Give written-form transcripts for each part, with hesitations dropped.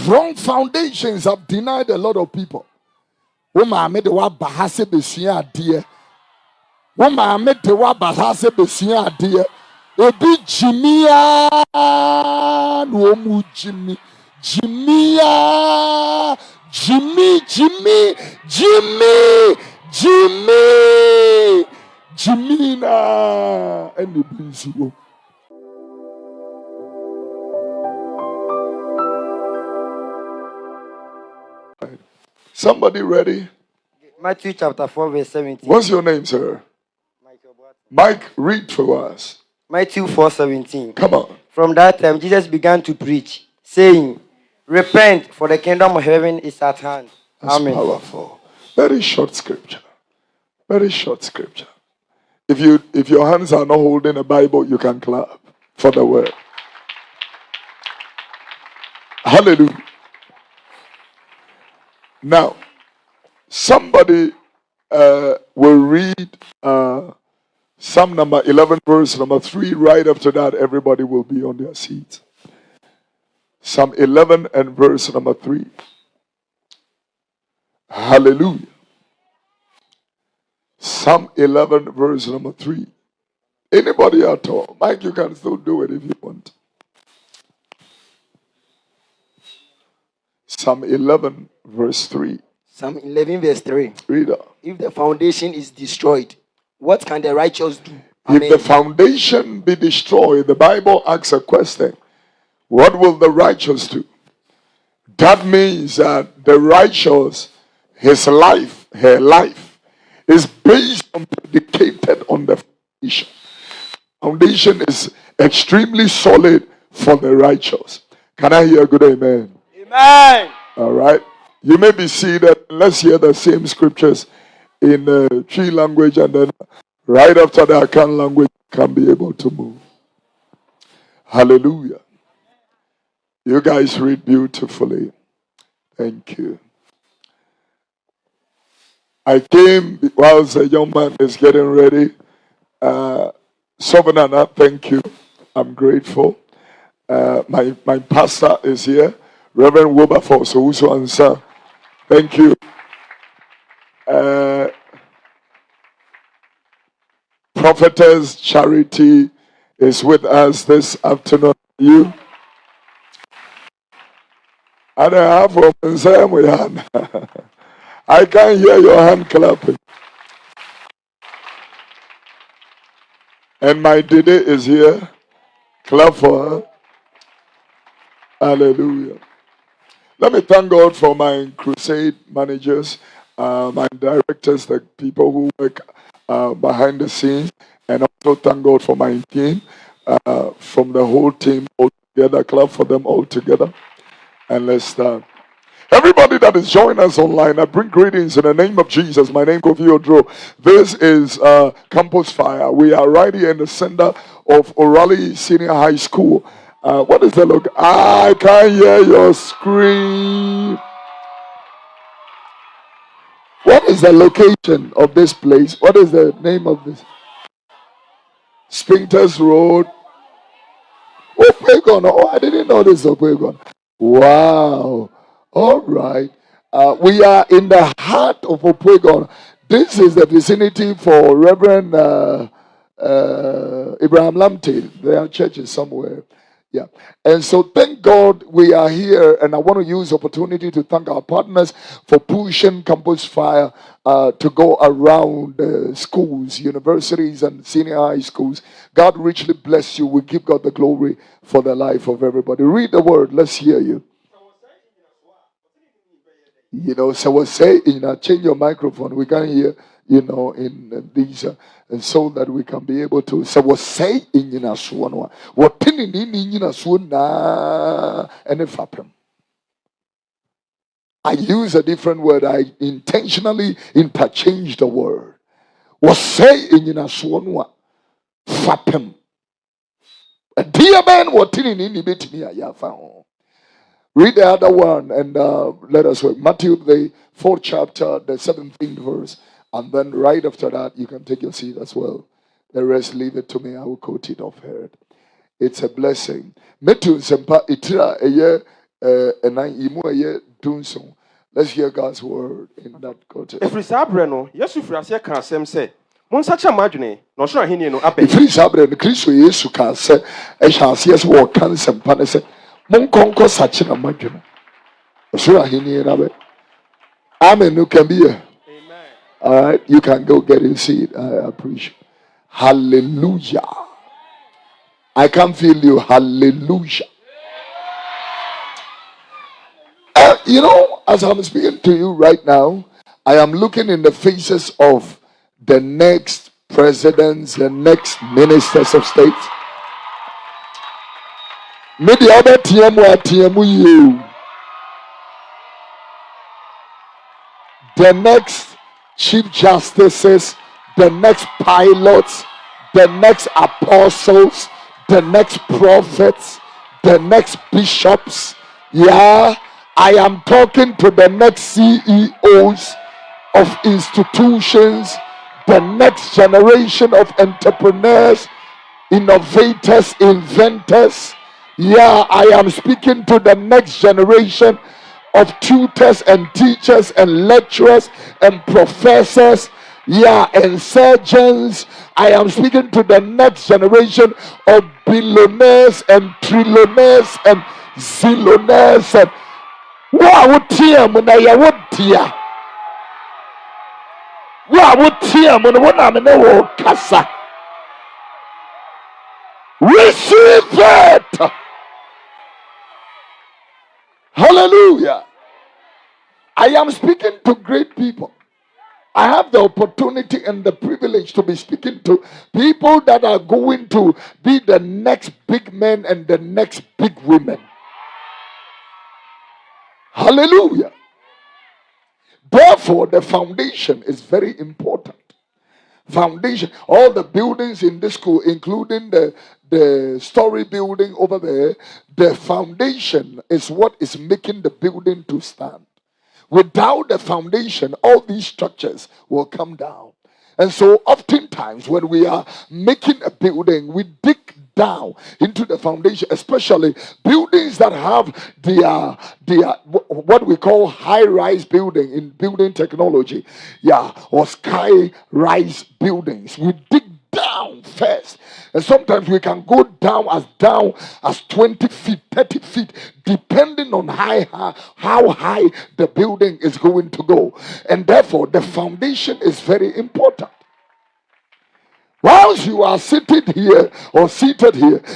Wrong foundations have denied a lot of people. Woman made the word bahase besia dear. Woman made the word bahase besia dear. Ebi Jimia no Jimmy. Jimmy na and the busy. Somebody ready? Matthew chapter 4 verse 17. What's your name, sir? Mike, read for us. Matthew 4:17. Come on. From that time, Jesus began to preach, saying, "Repent, for the kingdom of heaven is at hand." That's Amen. powerful. Very short scripture. Very short scripture. If your hands are not holding a Bible, you can clap for the word. Hallelujah. Now, somebody will read Psalm number 11, verse number 3. Right after that, everybody will be on their seats. Psalm 11 and verse number 3. Hallelujah. Psalm 11, verse number 3. Anybody at all? Mike, you can still do it if you want. Psalm 11, verse 3. Psalm 11, verse 3. Reader. If the foundation is destroyed, what can the righteous do? If the foundation be destroyed, the Bible asks a question. What will the righteous do? That means that the righteous, his life, her life, is based on, dedicated on the foundation. Foundation is extremely solid for the righteous. Can I hear a good amen? Amen. All right. You may be seated. Let's hear the same scriptures in Tree language, and then right after the Akan language can be able to move. Hallelujah. You guys read beautifully. Thank you. I came whilst a young man is getting ready. Sovereign, thank you. I'm grateful. My pastor is here, Reverend Wilberforce Owusu Ansah. Thank you. Prophetess Charity is with us this afternoon. You? And I have from Sam hand. I can hear your hand clapping. And my Dede is here. Clap for her. Hallelujah. Let me thank God for my crusade managers, my directors, the people who work behind the scenes, and also thank God for my team, from the whole team all together. Clap for them all together. And let's start. Everybody that is joining us online, I bring greetings in the name of Jesus. My name is Kofi Odro. This is Campus Fire. We are right here in the center of Orally Senior High School. What is the look? I can hear your scream. What is the location of this place? What is the name of this? Spinkters Road. Opegon. Oh, I didn't know this Opegon. Wow. All right. We are in the heart of Opegon. This is the vicinity for Reverend Abraham Lamte. Their church is somewhere. Yeah. And so thank God we are here, and I want to use the opportunity to thank our partners for pushing Campus Fire to go around schools, universities, and senior high schools. God richly bless you. We give God the glory for the life of everybody. Read the word. Let's hear you. You know, so we'll say, change your microphone. We can hear, in these, and so that we can be able to. So we'll say, what pinning in na and if I use a different word. I intentionally interchange the word. What say in fapem. A dear man, what pinning in the found. Read the other one and let us work. Matthew, the 4th chapter, the 17th verse. And then right after that, you can take your seat as well. The rest, leave it to me. I will quote it off head. It's a blessing. Metu sempa itira eye and I imu doing so. Let's hear God's word in that context. Every sabre no, yes, if you are can say, Monsacha Madune, no sure he no abe. If sabre the Christ Yesu can say, I shall see us walk cancer and panese. Mon conquer such a madune. Sure he near abe. Amen. You can be here. Amen. All right, you can go get in seat. I appreciate. Hallelujah. I can feel you. Hallelujah. You know, as I'm speaking to you right now, I am looking in the faces of the next presidents, the next ministers of state. Maybe other TMU, you, the next chief justices, the next pilots, the next apostles, the next prophets, the next bishops. Yeah, I am talking to the next CEOs of institutions, the next generation of entrepreneurs, innovators, inventors. Yeah, I am speaking to the next generation of tutors and teachers and lecturers and professors. Yeah, and surgeons. I am speaking to the next generation of billionaires and trillionaires and zillionaires and wow, receive it. Hallelujah. I am speaking to great people. I have the opportunity and the privilege to be speaking to people that are going to be the next big men and the next big women. Hallelujah. Therefore, the foundation is very important. Foundation, all the buildings in this school, including the story building over there, the foundation is what is making the building to stand. Without the foundation, all these structures will come down. And so oftentimes when we are making a building, we dig down into the foundation, especially buildings that have their what we call high-rise building in building technology, or sky-rise buildings. We dig down first, and sometimes we can go down as 20 feet, 30 feet, depending on how high the building is going to go. And therefore the foundation is very important. Whilst you are seated here,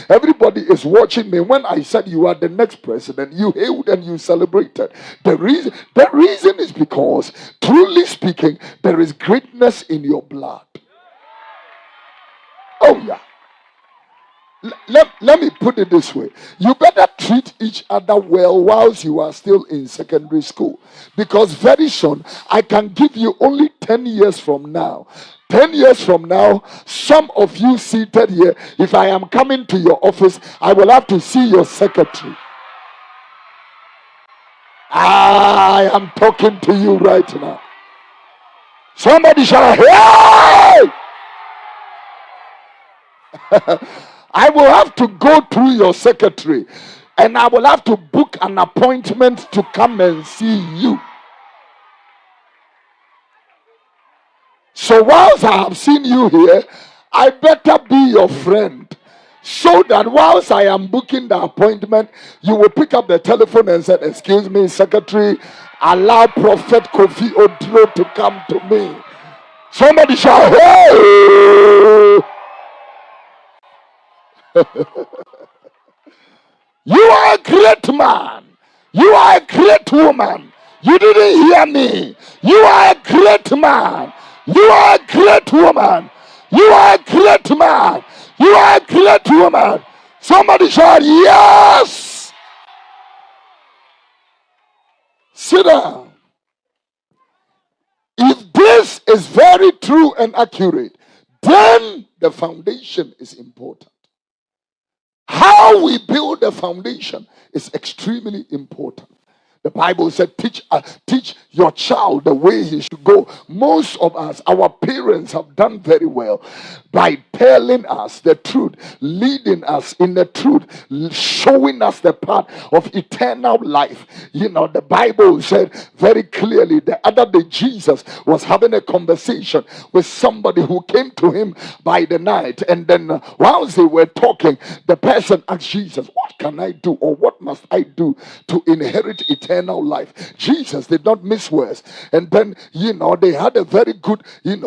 everybody is watching me. When I said you are the next president, you hailed and you celebrated. The reason is because, truly speaking, there is greatness in your blood. Oh yeah. Let me put it this way. You better treat each other well whilst you are still in secondary school. Because very soon, I can give you only 10 years from now. 10 years from now, some of you seated here, if I am coming to your office, I will have to see your secretary. I am talking to you right now. Somebody shout, hey! I will have to go through your secretary and I will have to book an appointment to come and see you. So whilst I have seen you here, I better be your friend, so that whilst I am booking the appointment, you will pick up the telephone and say, excuse me, secretary, allow Prophet Kofi Odro to come to me. Somebody shout, hey! You are a great man. You are a great woman. You didn't hear me. You are a great man. You are a great woman. You are a great man. You are a great woman. Somebody shout, yes. Sit down. If this is very true and accurate, then the foundation is important. How we build the foundation is extremely important. The Bible said, teach your child the way he should go. Most of us, our parents have done very well by telling us the truth, leading us in the truth, showing us the path of eternal life. You know, the Bible said very clearly the other day Jesus was having a conversation with somebody who came to him by the night, and then whilst they were talking, the person asked Jesus, what can I do, or what must I do to inherit eternal life? Jesus did not miss words, and then they had a very good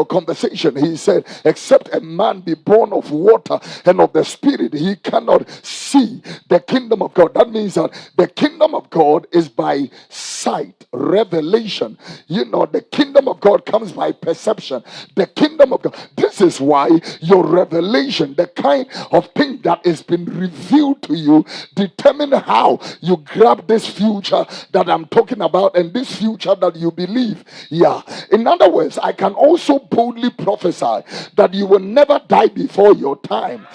conversation. He said, except a man be born of water and of the Spirit, he cannot see the kingdom of God. That means that the kingdom of God is by sight, revelation. The kingdom of God comes by perception. The kingdom of God, this is why your revelation, the kind of thing that is been revealed to you, determine how you grab this future that I'm talking about and this future that you believe. Yeah. In other words, I can also boldly prophesy that you will never die before your time.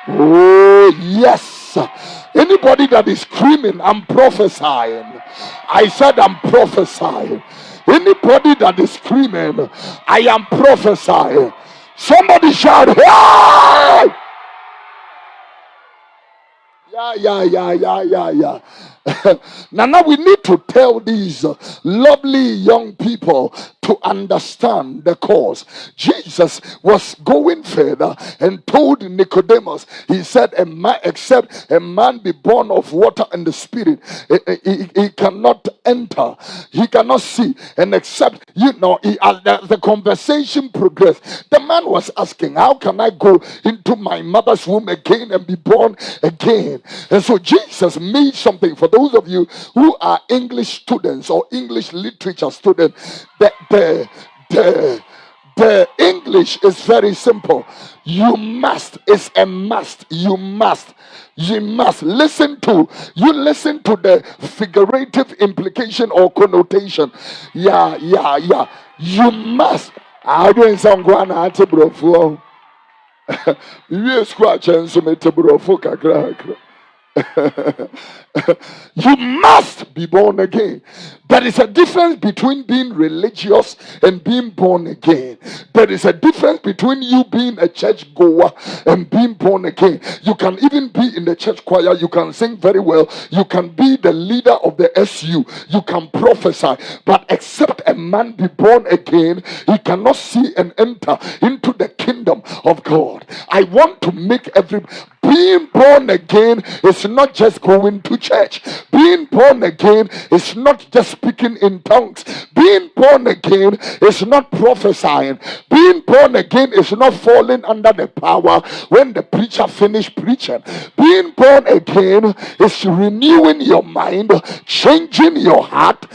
Oh, yes. Anybody that is screaming, I'm prophesying. I said, I'm prophesying. Anybody that is screaming, I am prophesying. Somebody shout, hey! Yeah. Now we need to tell these lovely young people to understand the cause. Jesus was going further and told Nicodemus, he said, except a man be born of water and the Spirit, he cannot enter, he cannot see, and except, the conversation progressed. The man was asking, how can I go into my mother's womb again and be born again? And so Jesus made something. For those of you who are English students or English literature students, the English is very simple. You must is a must. You must listen to the figurative implication or connotation. Yeah. You must. I don't sound bro. You scratch and so kakra. You must be born again. There is a difference between being religious and being born again. There is a difference between you being a church goer and being born again. You can even be in the church choir. You can sing very well. You can be the leader of the SU. You can prophesy. But except a man be born again, he cannot see and enter into the kingdom of God. I want to make being born again is not just going to church. Being born again is not just speaking in tongues. Being born again is not prophesying. Being born again is not falling under the power when the preacher finished preaching. Being born again is renewing your mind, changing your heart.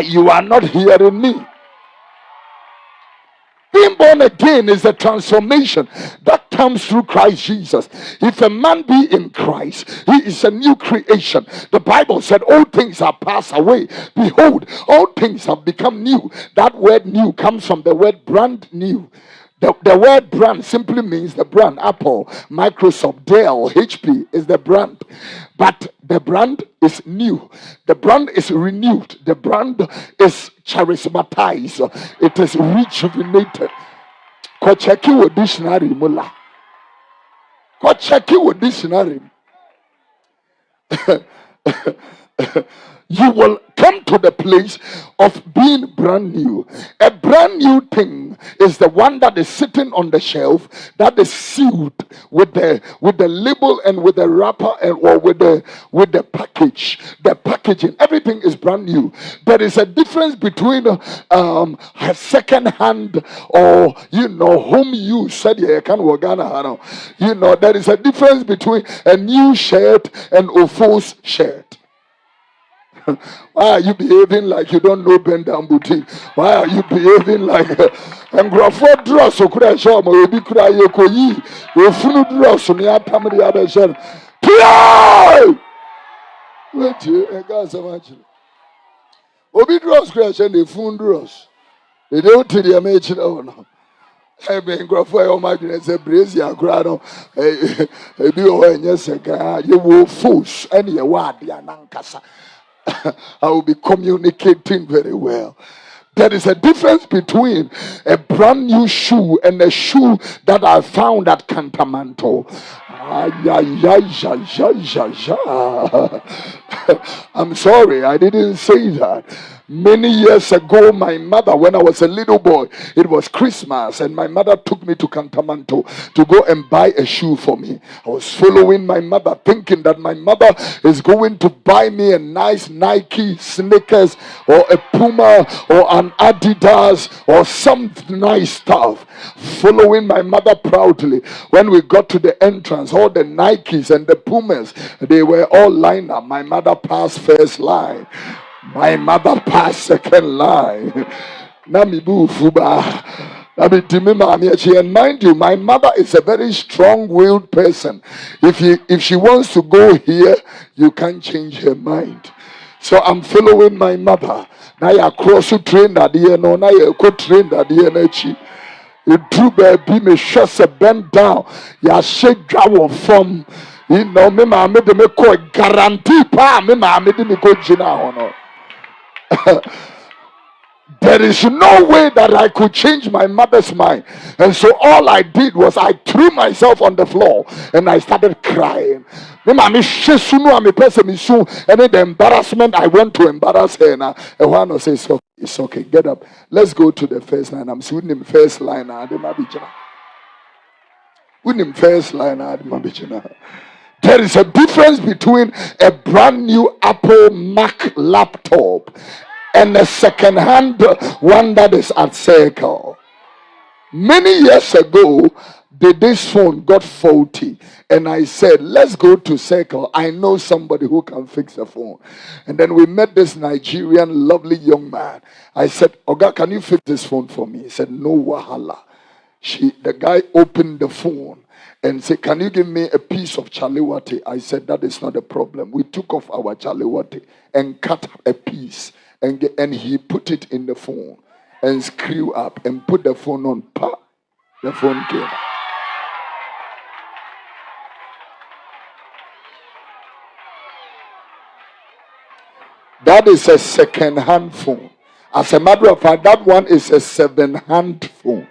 You are not hearing me. Being born again is a transformation that comes through Christ Jesus. If a man be in Christ, he is a new creation. The Bible said all things are passed away. Behold, all things have become new. That word new comes from the word brand new. The word brand simply means the brand. Apple, Microsoft, Dell, HP is the brand. But the brand is new. The brand is renewed. The brand is charismatized. It is rejuvenated. Go check it with dictionary, Mullah. Go check it with dictionary. You will come to the place of being brand new. A brand new thing is the one that is sitting on the shelf, that is sealed with the label and with the wrapper or with the package. The packaging, everything is brand new. There is a difference between a second hand or home use. Said there is a difference between a new shirt and a false shirt. Why are you behaving like you don't know Ben Down Boutique? Why are you behaving like and Graford Dross so could I show my baby could I yokoyi? You funu dross on your family other shed. Wait, you got so much. Obi Dross crash and the fun dross. They don't tell you make it on. I've been Graford on my goodness, a brazier grano. A be away, yes, a guy, you will fools, and your word, Yankasa. I will be communicating very well. There is a difference between a brand new shoe and a shoe that I found at Cantamanto. I'm sorry, I didn't say that. Many years ago, my mother, when I was a little boy, it was Christmas, and my mother took me to Cantamanto to go and buy a shoe for me. I was following my mother, thinking that my mother is going to buy me a nice Nike sneakers or a Puma or an Adidas or some nice stuff. Following my mother proudly. When we got to the entrance, all the Nikes and the Pumas, they were all lined up. My mother passed first line. My mother passed second line. Namibu Fuba. And mind you, my mother is a very strong-willed person. If she wants to go here, you can't change her mind. So I'm following my mother. Now you cross to train that no, now you could train that you drew baby me shots a bend down. Ya shake draw from me ma me de me ko guarantee pa me ma me de me go jina hono. There is no way that I could change my mother's mind. And so all I did was I threw myself on the floor and I started crying. And then the embarrassment, I went to embarrass her. And one says, it's okay, get up. Let's go to the first line. I'm sitting in first line. There is a difference between a brand new Apple Mac laptop and a second-hand one that is at Circle. Many years ago, this phone got faulty, and I said, let's go to Circle. I know somebody who can fix the phone. And then we met this Nigerian lovely young man. I said, Oga, can you fix this phone for me? He said, no wahala. The guy opened the phone and said, can you give me a piece of chaliwati? I said, that is not a problem. We took off our chaliwati and cut a piece. And he put it in the phone and screw up and put the phone on. The phone came. That is a second-hand phone. As a matter of fact, that one is a seven-hand phone.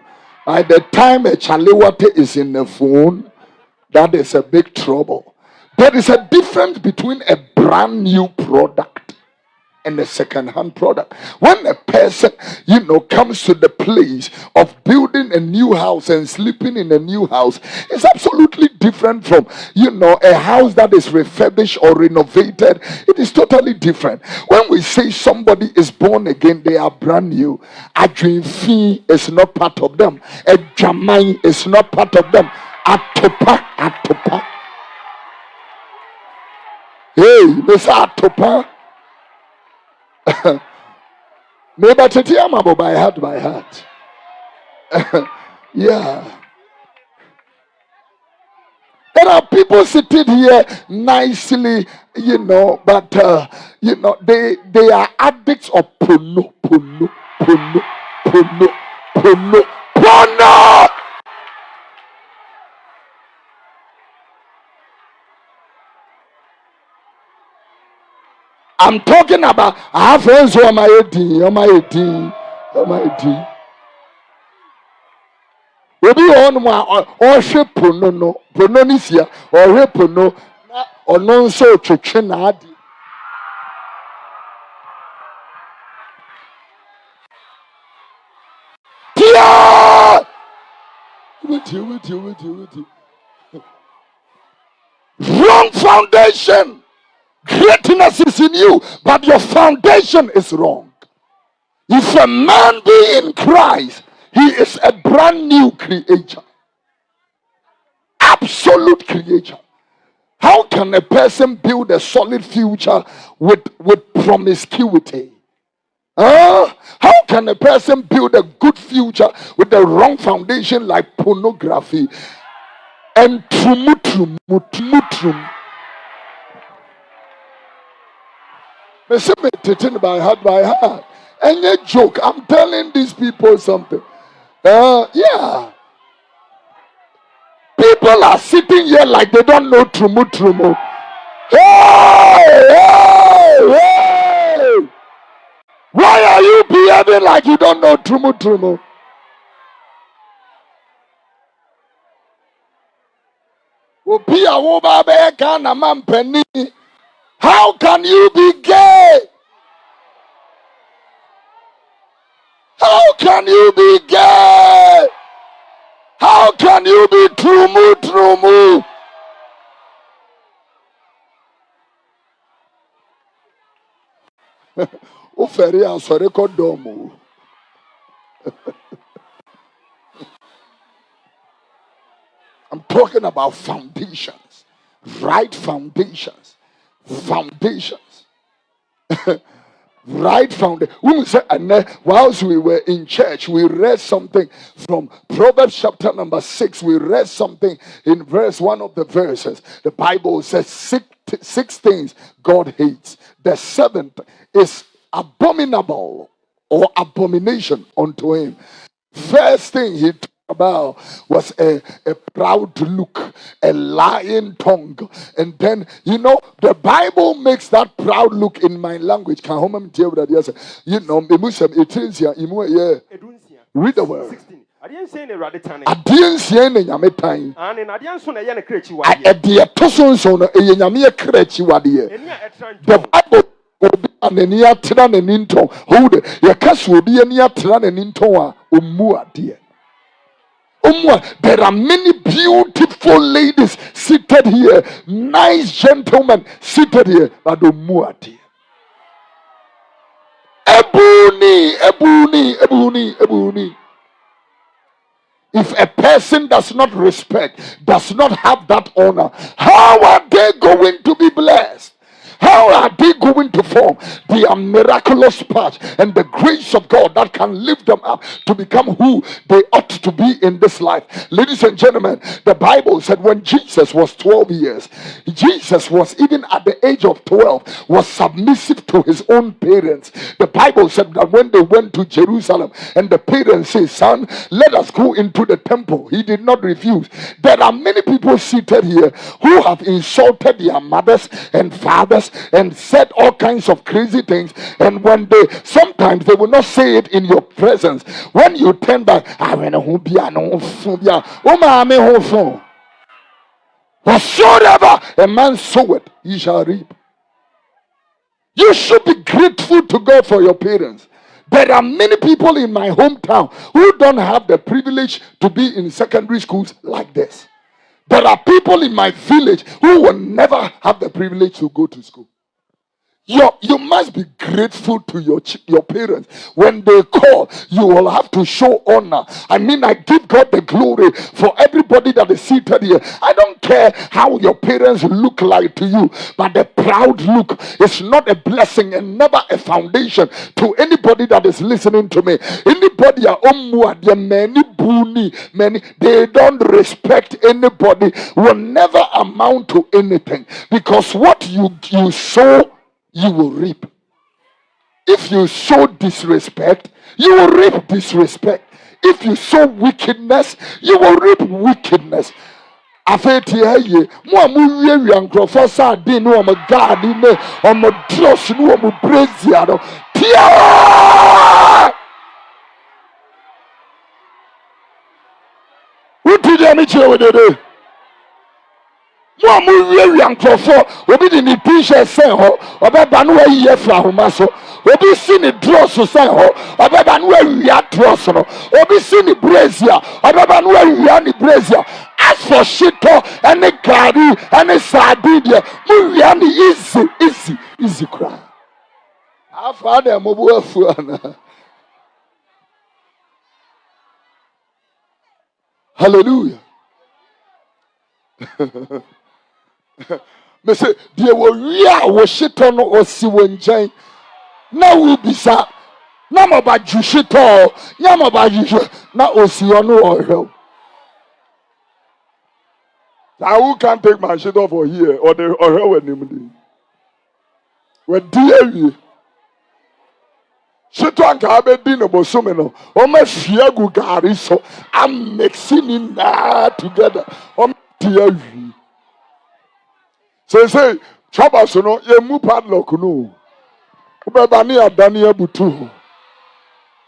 By the time a chaliwate is in the phone, that is a big trouble. There is a difference between a brand new product and a second-hand product. When a person, comes to the place of building a new house and sleeping in a new house, it's absolutely different from, a house that is refurbished or renovated. It is totally different. When we say somebody is born again, they are brand new. A dream fee is not part of them. A jamai is not part of them. Atopa. Hey, Mr. Atopa. Maybe by heart. Yeah. There are people sitting here nicely, but they are addicts of porno. I'm talking about, I have friends who are my 18. Obi on ma or shape no prononisia or repono or non so twetwe na ade. Tia! Wait. Wrong foundation. Greatness is in you, but your foundation is wrong. If a man be in Christ, he is a brand new creature. Absolute creature. How can a person build a solid future with promiscuity? How can a person build a good future with the wrong foundation like pornography and trumutrum? By heart. Any joke, I'm telling these people something. Yeah. People are sitting here like they don't know trumu. Hey! behaving like you don't know trumu. How can you be gay? How can you be gay? How can you be trumu? I'm talking about foundations, right foundations, right foundation. When we say, and whilst we were in church, we read something from Proverbs chapter number 6. We read something in verse one of the verses. The Bible says six things God hates. The seventh is abominable or abomination unto him. First thing he talked about was a proud look, a lying tongue. And then, the Bible makes that proud look in my language. Can read the word. I didn't say any yametan. The Bible anani atra na ninto hold ya kaso obi ani atra na ninto a omu ade there are many beautiful ladies seated here, nice gentlemen seated here, but omu ade ebuni. If a person does not respect, does not have that honor, how are they going to be blessed? How are they going to form the miraculous part and the grace of God that can lift them up to become who they ought to be in this life? Ladies and gentlemen, the Bible said when Jesus was 12 years, Jesus was even at the age of 12, was submissive to his own parents. The Bible said that when they went to Jerusalem and the parents said, son, let us go into the temple, he did not refuse. There are many people seated here who have insulted their mothers and fathers and said all kinds of crazy things, and when sometimes they will not say it in your presence. When you turn back, whatsoever a man soweth, he shall reap. You should be grateful to God for your parents. There are many people in my hometown who don't have the privilege to be in secondary schools like this. There are people in my village who will never have the privilege to go to school. You must be grateful to your parents. When they call, you will have to show honor. I mean, I give God the glory for everybody that is seated here. I don't care how your parents look like to you, but the proud look is not a blessing and never a foundation to anybody that is listening to me. Anybody many they don't respect anybody will never amount to anything, because what you sow, you will reap. If you sow disrespect, you will reap disrespect. If you sow wickedness, you will reap wickedness. Afeti eye mo amu wie ankrofo sa din no am god ne om dross no om brazia no pia uti de mi chewe de mo amu wie ankrofo obi di ni t-shirt sen ho obeba no ayi afra homa so obi si ni dross sen ho obeba no awia dross no obi si ni brazia obeba no awia ni brazia. As for shito and the gari and the sardine, Muriani easy cry. I found a mobile phone. Hallelujah. Me say, there were real shito or siwenjay. Now we be sa. Nama ba jushito, Yama ba jusho, na osiono or help. Now who can't take my shit off or here or the or her when we're dear. Shit on Cabedino Bosumino, or my Fiagu Gari, so I'm mixing in that together. Dear. Say, Chabasono, ye mu padlock no. Ubabania Dania Butu.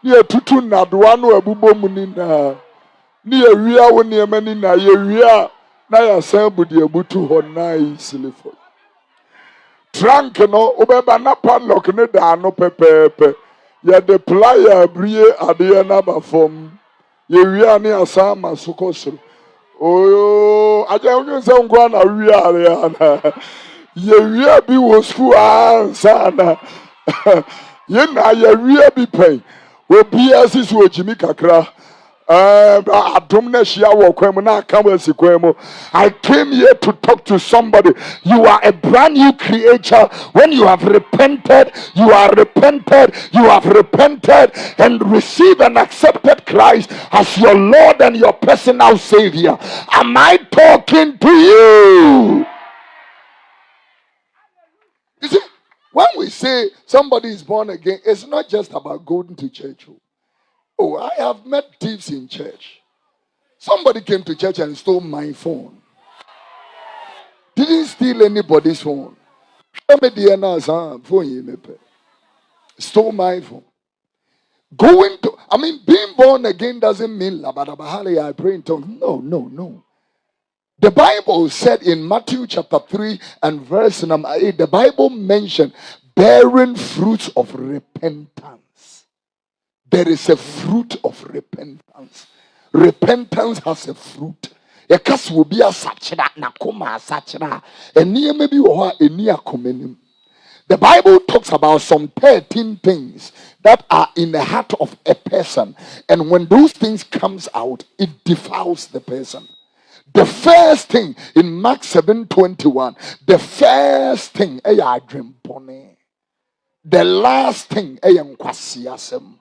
Near tutu nadwano abubo munina. Near ria when near manina, ye ria. Na ya sabudi abutu hona easily for. Trunk no obeba na padlock ne da no pepepe. Ye deploy ya brie ade na ba fom. Ye ria ne asama sokosro. Oh, aja unyo se ngwa na ria ana. Ye ria bi wo school ansa na. Ye na ye ria bi pen. Obi asisi ojimi kakra. I came here to talk to somebody. You are a brand new creature. When you have repented, you are repented, you have repented and received and accepted Christ as your Lord and your personal Savior. Am I talking to you? You see, when we say somebody is born again, it's not just about going to church. Oh, I have met thieves in church. Somebody came to church and stole my phone. Didn't steal anybody's phone. Stole my phone. Being born again doesn't mean I pray in tongues. No. The Bible said in Matthew chapter 3 and verse number 8, the Bible mentioned bearing fruits of repentance. There is a fruit of repentance. Repentance has a fruit. Ekas will be a sachra nakoma sachra. Eni maybe or eni akomenim. The Bible talks about some 13 things that are in the heart of a person, and when those things comes out, it defiles the person. The first thing in Mark 7:21, the first thing dream bone. The last thing nkwasiasem.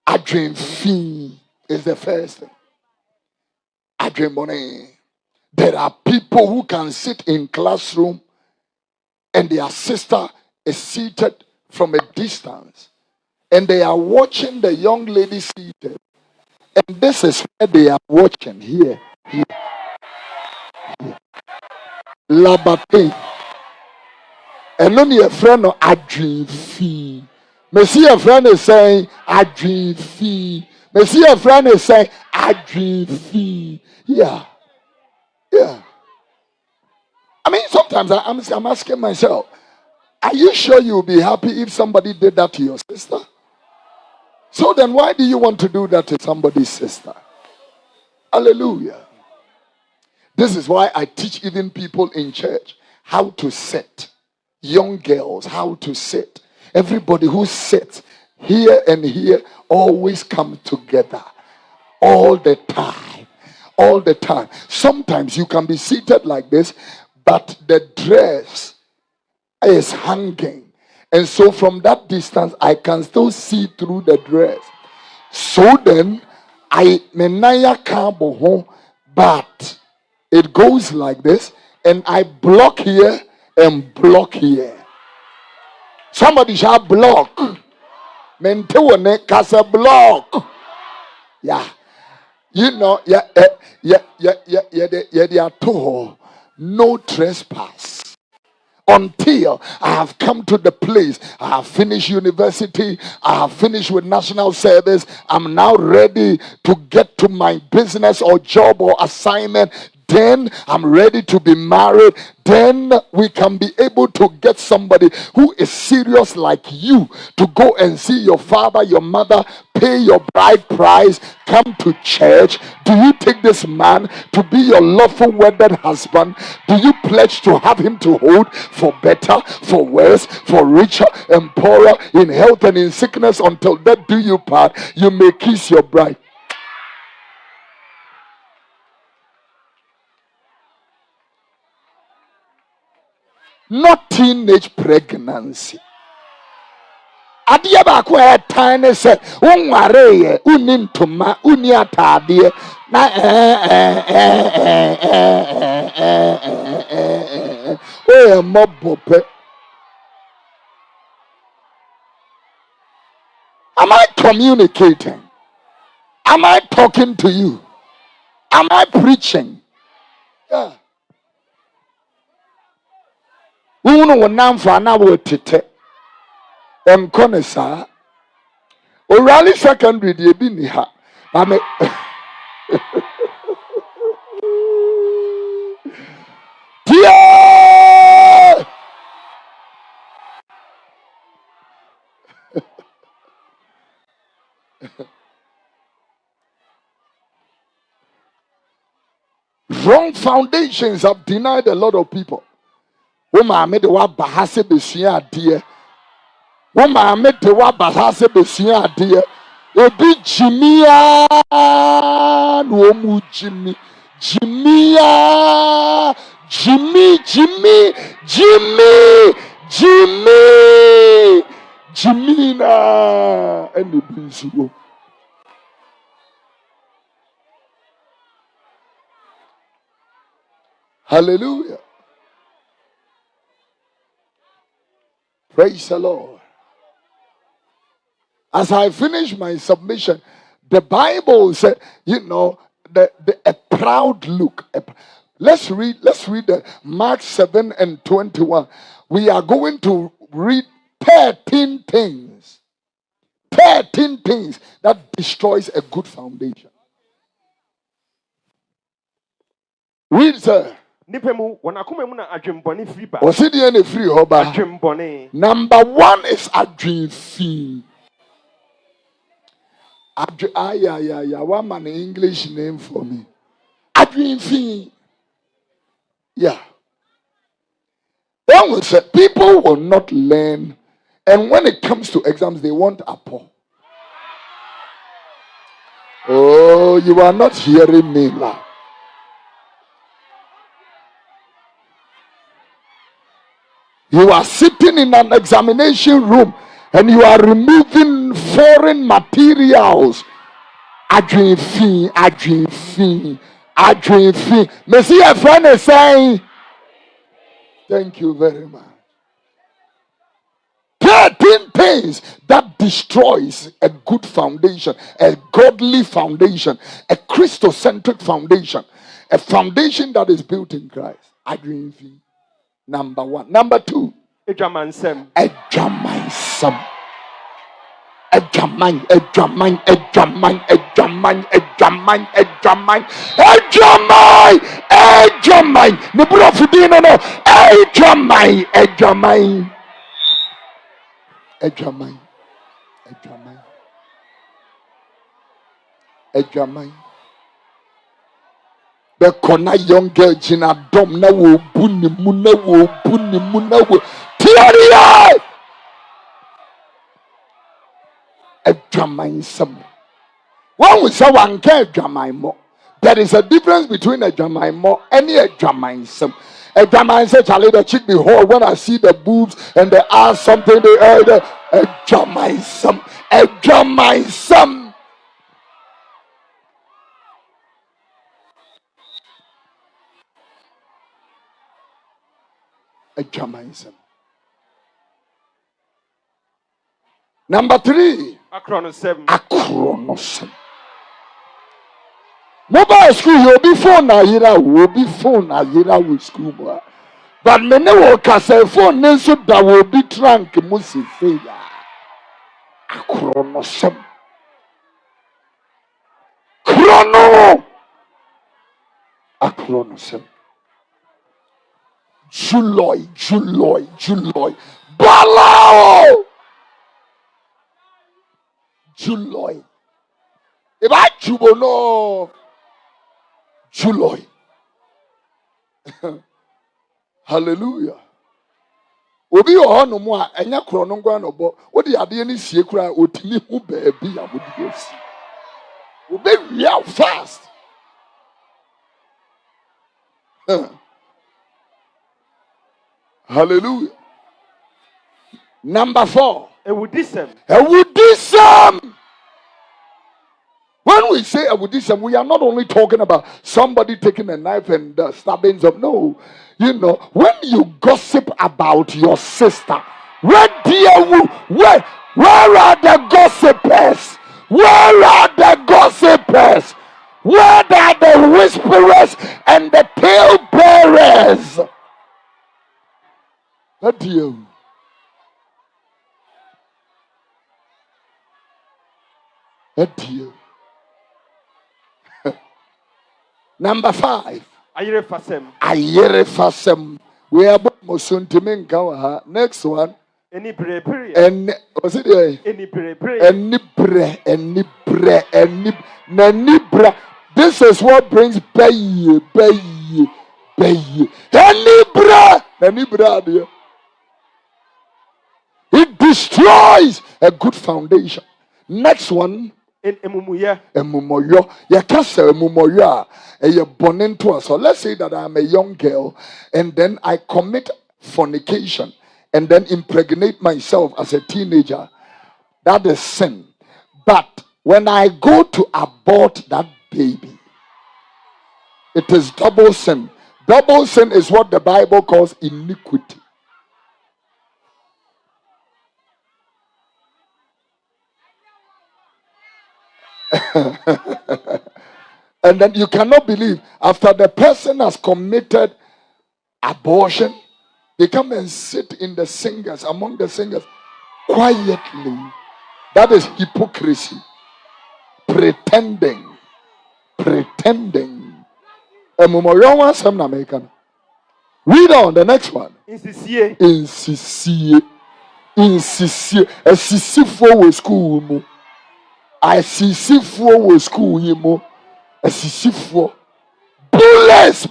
Adrian fee is the first thing. Adrian money. There are people who can sit in classroom and their sister is seated from a distance and they are watching the young lady seated. And this is where they are watching. Here. Labate. And only a friend of Adrian fee. Me see a friend is saying Adrian fee. Me see a friend is saying Adrian fee. Yeah. Sometimes I'm asking myself, are you sure you'll be happy if somebody did that to your sister? So then why do you want to do that to somebody's sister? Hallelujah. This is why I teach even people in church how to sit. Young girls, how to sit. Everybody who sits here and here always come together. All the time. All the time. Sometimes you can be seated like this, but the dress is hanging. And so from that distance, I can still see through the dress. So then, menaya can't home, but it goes like this, and I block here and block here. Somebody shall block. Mentone casa block. Yeah. You know, they are told no trespass. Until I have come to the place, I have finished university, I have finished with national service, I'm now ready to get to my business or job or assignment. Then I'm ready to be married. Then we can be able to get somebody who is serious like you to go and see your father, your mother, pay your bride price, come to church. Do you take this man to be your lawful wedded husband? Do you pledge to have him to hold for better, for worse, for richer and poorer, in health and in sickness, until death do you part? You may kiss your bride. Not teenage pregnancy. Adeɛ baako a ɛtan ne sɛ wonwareyɛ wonni ntoma wonni ataadeɛ na woyɛ mmɔbɔ pɛ. Am I communicating? Am I talking to you? Am I preaching? Yeah. Wunu wo namfa na wo tete. Nkɔ ne saa. Orally secondary the ebi ni ha. Ame Tie! Wrong foundations have denied a lot of people. Woman made the wa bahase besua ade. Woman made the wa bahase besua ade. Ebi jimia no mu jimi. Jimia Jimmy na and the principle. Hallelujah. Praise the Lord. As I finish my submission, the Bible said, a proud look. Let's read the Mark 7 and 21. We are going to read 13 things. 13 things that destroys a good foundation. Read, sir. Osidiye free hoba. Number 1 is adwinfi. One man English name for me. Adwinfi. Yeah. That was it. People will not learn, and when it comes to exams, they want a poor. Oh, you are not hearing me loud. You are sitting in an examination room and you are removing foreign materials. Adwinfi. Me see a friend is saying, thank you very much. 13 things that destroys a good foundation, a godly foundation, a Christocentric foundation, a foundation that is built in Christ. Adwinfi. Number 1. Number 2. Ejamansem. Ejamai. Nebulafudino no. Ejamai. The corner young girl Gina Dom na wo buni muna wo Theory. Ejamai some. One would say one can Ejamai more. There is a difference between Ejamai more and Ejamai some. Ejamai said, Charlie, the chick be whole when I see the boobs and they ask something they heard. Ejamai some. Ejamai some. Ejamai. Number 3. Acronym. Mobile school, you'll be phone na yira, will be phone na yira with school boy. But many work as a phone nenso that will be trunk musi feya. Acronym. Chrono. Acronym. July. Balao. July. If I jubono. July. Hallelujah. Obi ohano mu a enya krono ngwa no bo wo de ade ni sie kura otimi hu baabi ya wo de si obi real fast. Hallelujah. Number 4. Ewudisem. When we say ewudisem, we are not only talking about somebody taking a knife and stabbing them. No. When you gossip about your sister, where are the gossipers? Where are the gossipers? Where are the whisperers and the tale bearers? What do you? dear. Number 5. Ayere fasem. Ayere fasem. We are mosuntimin kawa. Next one. Any pre. And was it there? Any pre. Nibra. This is what brings bay. Nibra, dear. It destroys a good foundation. Next one. Emumoyo. Yakasa emumoyo. Eye born to us. So let's say that I'm a young girl and then I commit fornication and then impregnate myself as a teenager. That is sin. But when I go to abort that baby, it is double sin. Double sin is what the Bible calls iniquity. And then you cannot believe, after the person has committed abortion, they come and sit in the singers, among the singers, quietly. That is hypocrisy. Pretending. Read on the next one. Insissie. A sissifo was school. I sissifo was school. A sissifo. Bullets.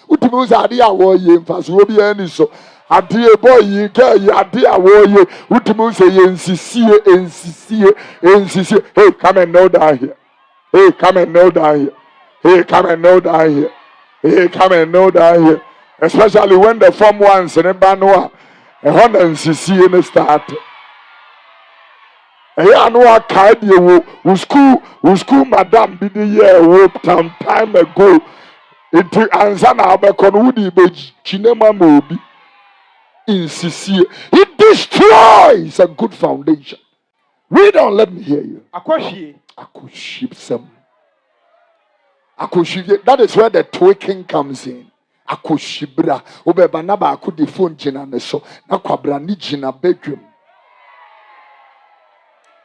Utimus adia warrior, fast will be any so. Adia boy, you can, adia warrior. Utimus insissie. Hey, come and know down here. Hey, come and know down here. Especially when the form ones and a banwa. A hundred insissie in the start. I know a card you school madam be the year work time ago. It answer now Beconwoody be Chinema Mobi in Sicily. It destroys a good foundation. Read on, let me hear you. Akuship some. That is where the tweaking comes in. Akushibra. Obebanaba akudi phone jina neso. Na kwabra ni jina bedroom.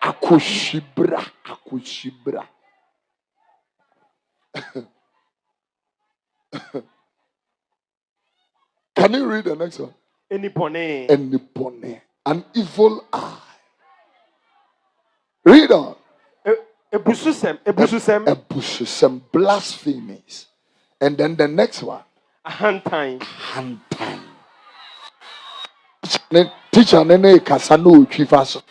Akushibra. Can you read the next one? Enipone. An evil eye. Read on. Ebususem. Blasphemies. And then the next one. Handtime. Teacher nene kasano chifaso.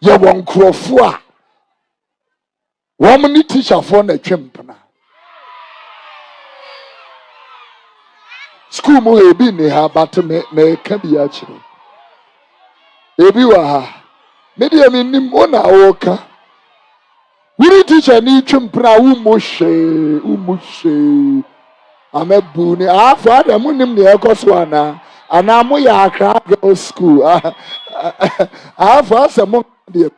Ye won krofua. Woman teacher for na twempna. School mo ebi ne ha but me ka bi a chiro. Ebi wa ha. Me de me nim ona woka. We teacher ni twempna umushe. Amebu ni afọ adam nim ne ekoso ana mo ya akra girl school afọ asemo de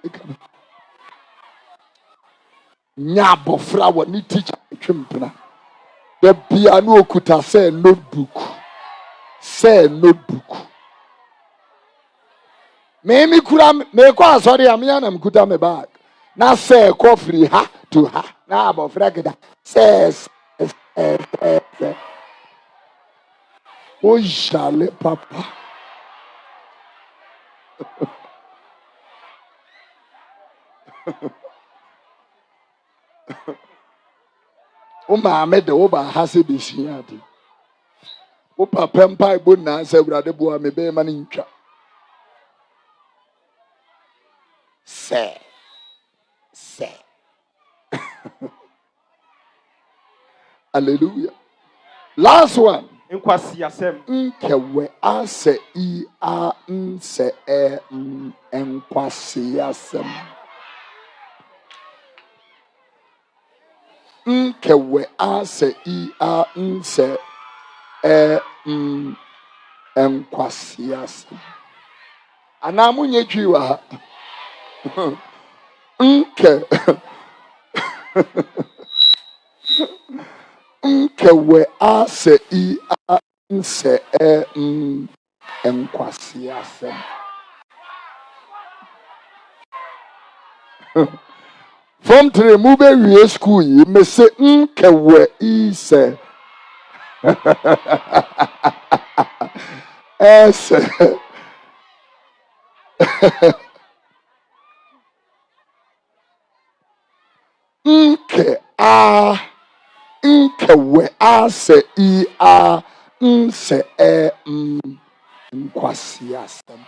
nya bofra wa ni teacher twempna the piano okuta say notebook me kura me kwa asori am ya na mkuta me bag na say coffee ha to ha na bofra kida says oh jale papa o maame de o ba ha se besia de o papa mpa ibo na se urade bo me be ma ni ntwa se hallelujah. Last one. Nkewe ase I a nse enkwasi asem. Nkewe ase I a nse enkwasi asem. Ana munye twiwa ha. Nkewe ase I a nse enkwasi asem. From the move school, you may say, Nkewe is S. Nke a. Nkewe ase E.R. Nse nkwasi asem.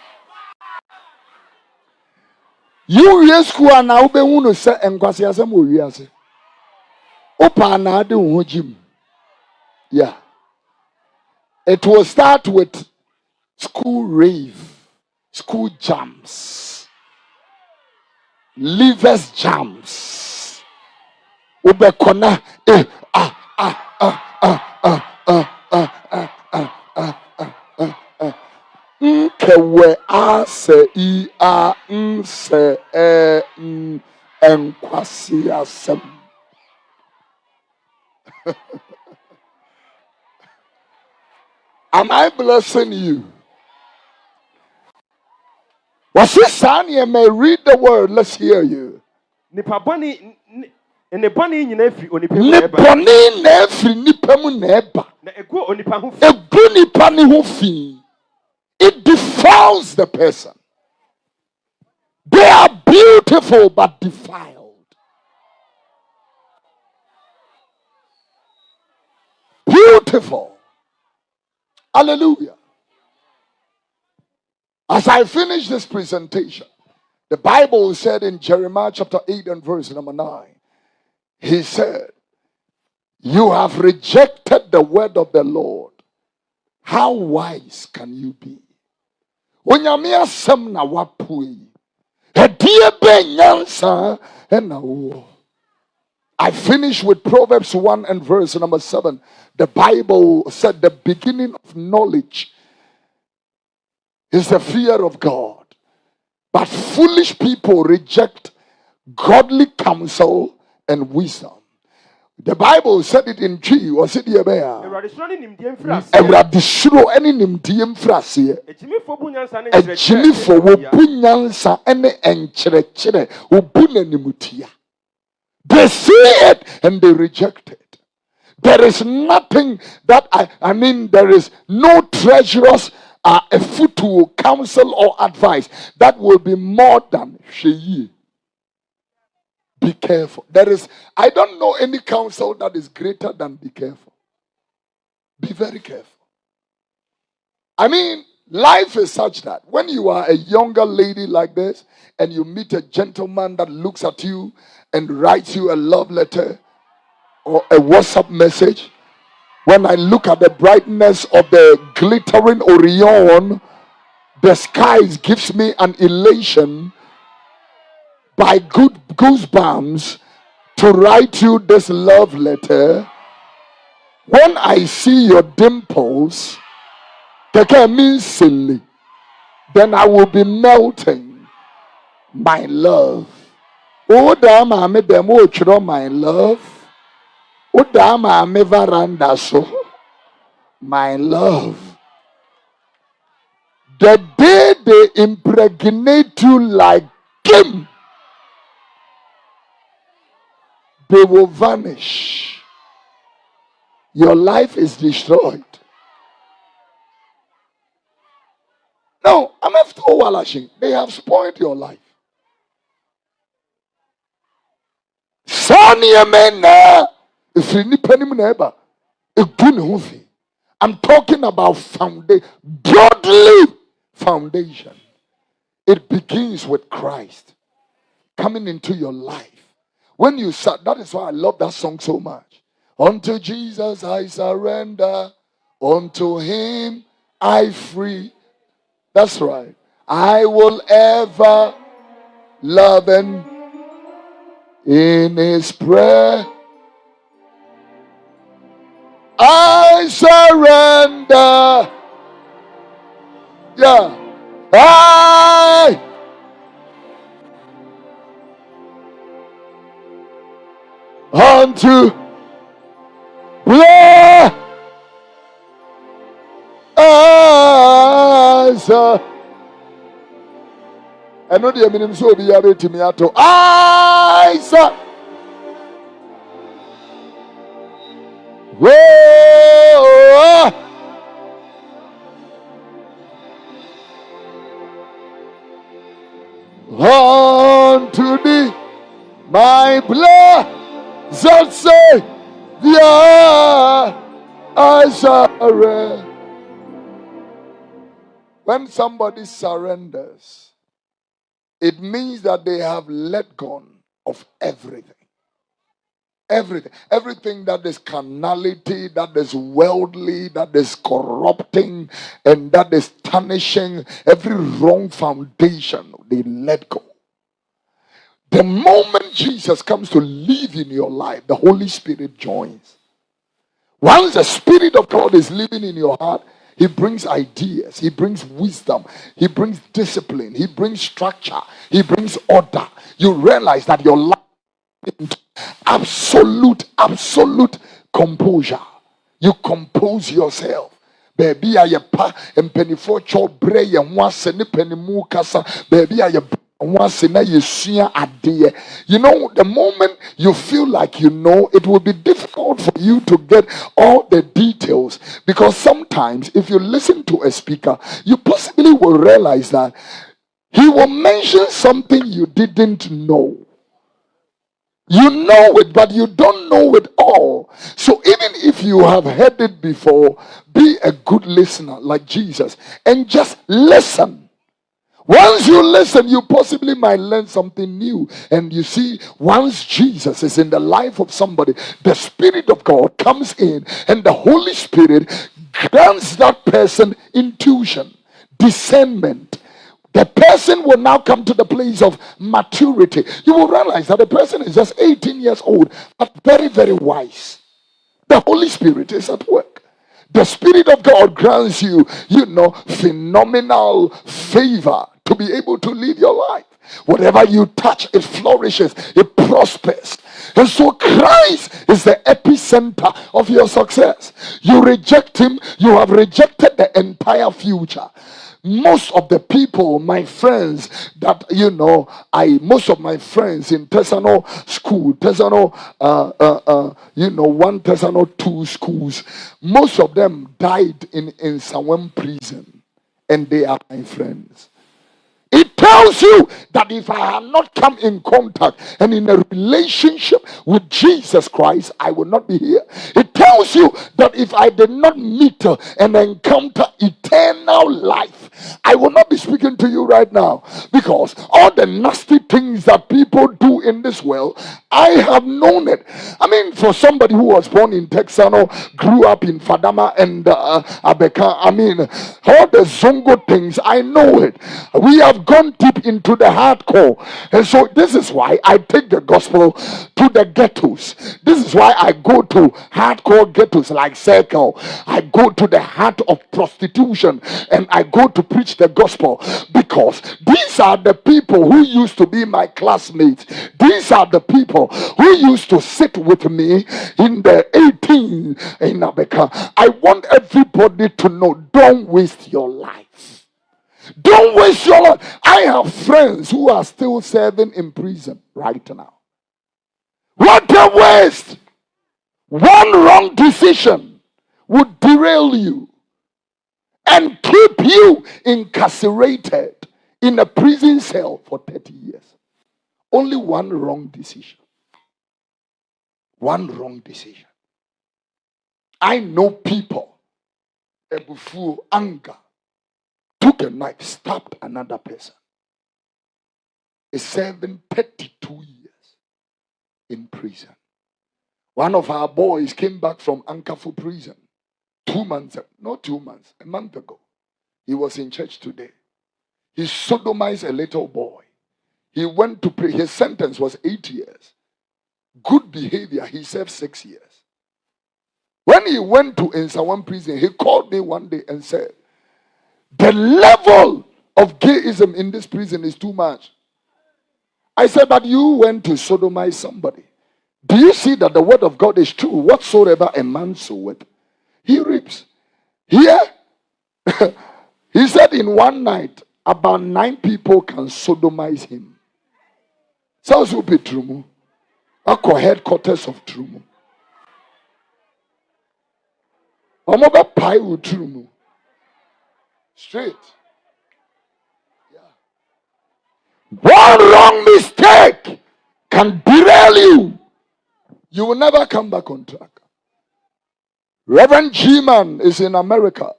You wie school na ubehu no se nkwasi asem o wiase. Opa na ade wo jim. Yeah. It will start with school rave, school jams, livers jams. Ubekona Nkewe ase E.R. Nse enkwasi asem. Am I blessing you? Was this son? You may read the word. Let's hear you. Nipabani nyina efiri onipa mu eba. Niponi na efiri nipa mu na eba. Na egu onipa ho fi. Egu nipa ni ho fi. It defiles the person. They are beautiful but defiled. Beautiful. Hallelujah. As I finish this presentation, the Bible said in Jeremiah chapter 8 and verse number 9, he said, you have rejected the word of the Lord. How wise can you be? Onyame asem na wapui. Edie be nyansa na wo. I finish with Proverbs 1 and verse number 7. The Bible said the beginning of knowledge is the fear of God. But foolish people reject godly counsel and wisdom. The Bible said it in G. Was it here? Eradisuro any nimdiem frase. Ejimifo wo bunyansa ene encherechere wo bunanimutia. They see it and they reject it. There is nothing that I mean, there is no treacherous a foot to counsel or advice that will be more than Sheyi. Be careful. I don't know any counsel that is greater than be careful. Be very careful. I mean, life is such that when you are a younger lady like this and you meet a gentleman that looks at you and writes you a love letter or a WhatsApp message, when I look at the brightness of the glittering Orion, the skies gives me an elation by good goosebumps to write you this love letter. When I see your dimples, that means silly, then I will be melting. My love. Oh, damn, I made them my love. Oh, damn, I made veranda so. My love. The day they impregnate you like Kim, they will vanish. Your life is destroyed. No, I'm after Walashing. They have spoiled your life. I'm talking about broadly foundation. It begins with Christ coming into your life. When you start, that is why I love that song so much. Unto Jesus I surrender, unto him I free. That's right. I will ever love him in his prayer. I surrender. Yeah. Unto prayer. And not the minimum so be able to me at all. I said, whoa, unto thee, my blessed Savior, I surrender. When somebody surrenders, it means that they have let go of everything. Everything that is carnality, that is worldly, that is corrupting, and that is tarnishing, every wrong foundation, they let go. The moment Jesus comes to live in your life, the Holy Spirit joins. Once the Spirit of God is living in your heart, He brings ideas, He brings wisdom, He brings discipline, He brings structure, He brings order. You realize that your life is absolute composure. You compose yourself. Baby, I pa and penny for cho bray and once and penny mu kasa. Baby, I once in a year. You know, the moment you feel like you know, it will be difficult for you to get all the details, because sometimes if you listen to a speaker, you possibly will realize that he will mention something you didn't know. You know it, but you don't know it all. So even if you have heard it before, be a good listener like Jesus and just listen. Once you listen, you possibly might learn something new. And you see, once Jesus is in the life of somebody, the Spirit of God comes in, and the Holy Spirit grants that person intuition, discernment. The person will now come to the place of maturity. You will realize that the person is just 18 years old, but very, very wise. The Holy Spirit is at work. The Spirit of God grants you, phenomenal favor to be able to live your life. Whatever you touch, it flourishes, it prospers. And so Christ is the epicenter of your success. You reject Him, you have rejected the entire future. Most of the people, my friends, that most of my friends in Tesano school, 1 Tesano 2 schools, most of them died in some prison, and they are my friends. It tells you that if I had not come in contact and in a relationship with Jesus Christ, I would not be here. It tells you that if I did not meet and encounter eternal life, I will not be speaking to you right now, because all the nasty things that people do in this world, I have known it. I mean, for somebody who was born in Texano, grew up in Fadama and Abeka, I mean, all the Zongo things, I know it. We have gone deep into the hardcore. And so this is why I take the gospel to the ghettos. This is why I go to hardcore ghettos like Circle. I go to the heart of prostitution, and I go to preach the gospel, because these are the people who used to be my classmates. These are the people who used to sit with me in the 18 in Abeka. I want everybody to know, don't waste your life. Don't waste your life. I have friends who are still serving in prison right now. What a waste! One wrong decision would derail you and keep you incarcerated in a prison cell for 30 years. Only one wrong decision. One wrong decision. I know people, ebufu, anger, took a knife, stabbed another person, is serving 32 years in prison. One of our boys came back from Ankafu prison 2 months, not 2 months, a month ago. He was in church today. He sodomized a little boy. He went to pray. His sentence was 8 years. Good behavior, he served 6 years. When he went to Insawan prison, he called me one day and said, the level of gayism in this prison is too much. I said, but you went to sodomize somebody. Do you see that the word of God is true? Whatsoever a man soweth, he reaps. Here, he said in one night, about 9 people can sodomize him. Sounds will be true. Ako headquarters of Trumu. Omoba pai will Trumu. Straight. One wrong mistake can derail you. You will never come back on track. Reverend G-Man is in America.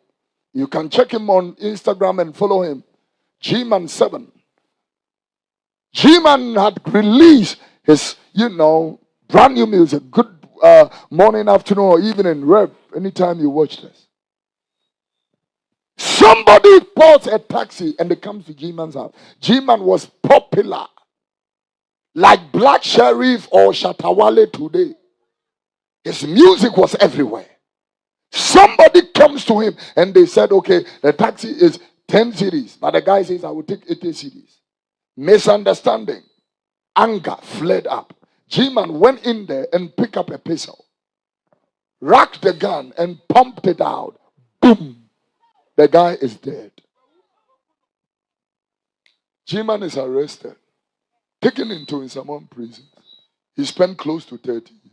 You can check him on Instagram and follow him. G-Man 7. G-Man had released his, brand new music. Good morning, afternoon, or evening, Rev, anytime you watch this. Somebody bought a taxi and they comes to G-Man's house. G-Man was popular. Like Black Sheriff or Shatawale today. His music was everywhere. Somebody comes to him and they said, okay, the taxi is 10 cedis. But the guy says, I will take 80 cedis. Misunderstanding. Anger flared up. G-Man went in there and picked up a pistol. Racked the gun and pumped it out. Boom. The guy is dead. G-Man is arrested. Taken into someone prison. He spent close to 30 years.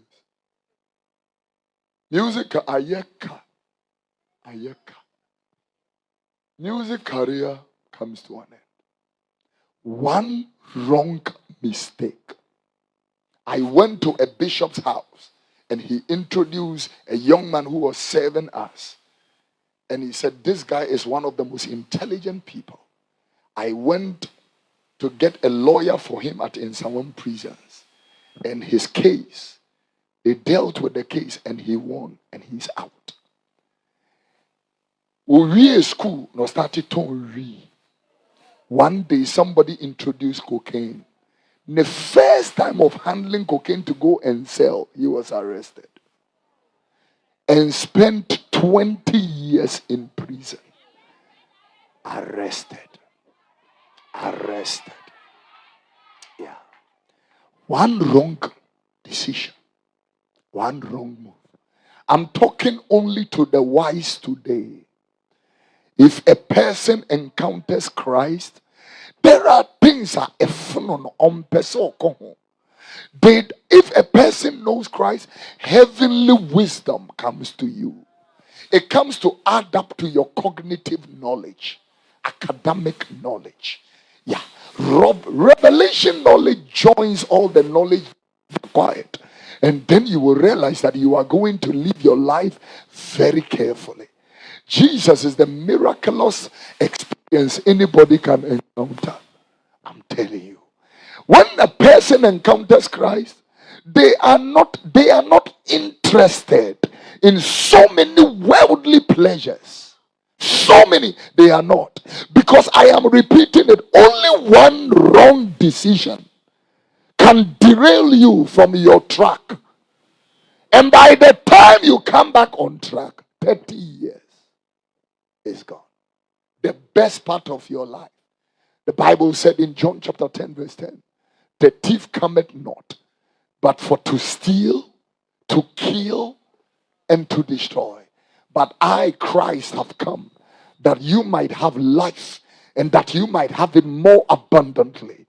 Music ayeka. Music career comes to an end. One wrong mistake. I went to a bishop's house and he introduced a young man who was serving us. And he said, this guy is one of the most intelligent people. I went to get a lawyer for him at Insawam prisons. And his case, they dealt with the case and he won and he's out. We school no started to read. One day somebody introduced cocaine. The first time of handling cocaine to go and sell, he was arrested. And spent 20 years in prison. Arrested. Yeah. One wrong decision. One wrong move. I'm talking only to the wise today. If a person encounters Christ, there are things that if a person knows Christ, heavenly wisdom comes to you. It comes to add up to your cognitive knowledge, academic knowledge. Yeah. Revelation knowledge joins all the knowledge required. And then you will realize that you are going to live your life very carefully. Jesus is the miraculous experience anybody can encounter. I'm telling you. When a person encounters Christ, they are not interested in so many worldly pleasures. So many, they are not. Because I am repeating it, only one wrong decision can derail you from your track. And by the time you come back on track, 30 years is gone. The best part of your life. The Bible said in John chapter 10 verse 10, the thief cometh not, but for to steal, to kill, and to destroy. But I, Christ, have come that you might have life and that you might have it more abundantly.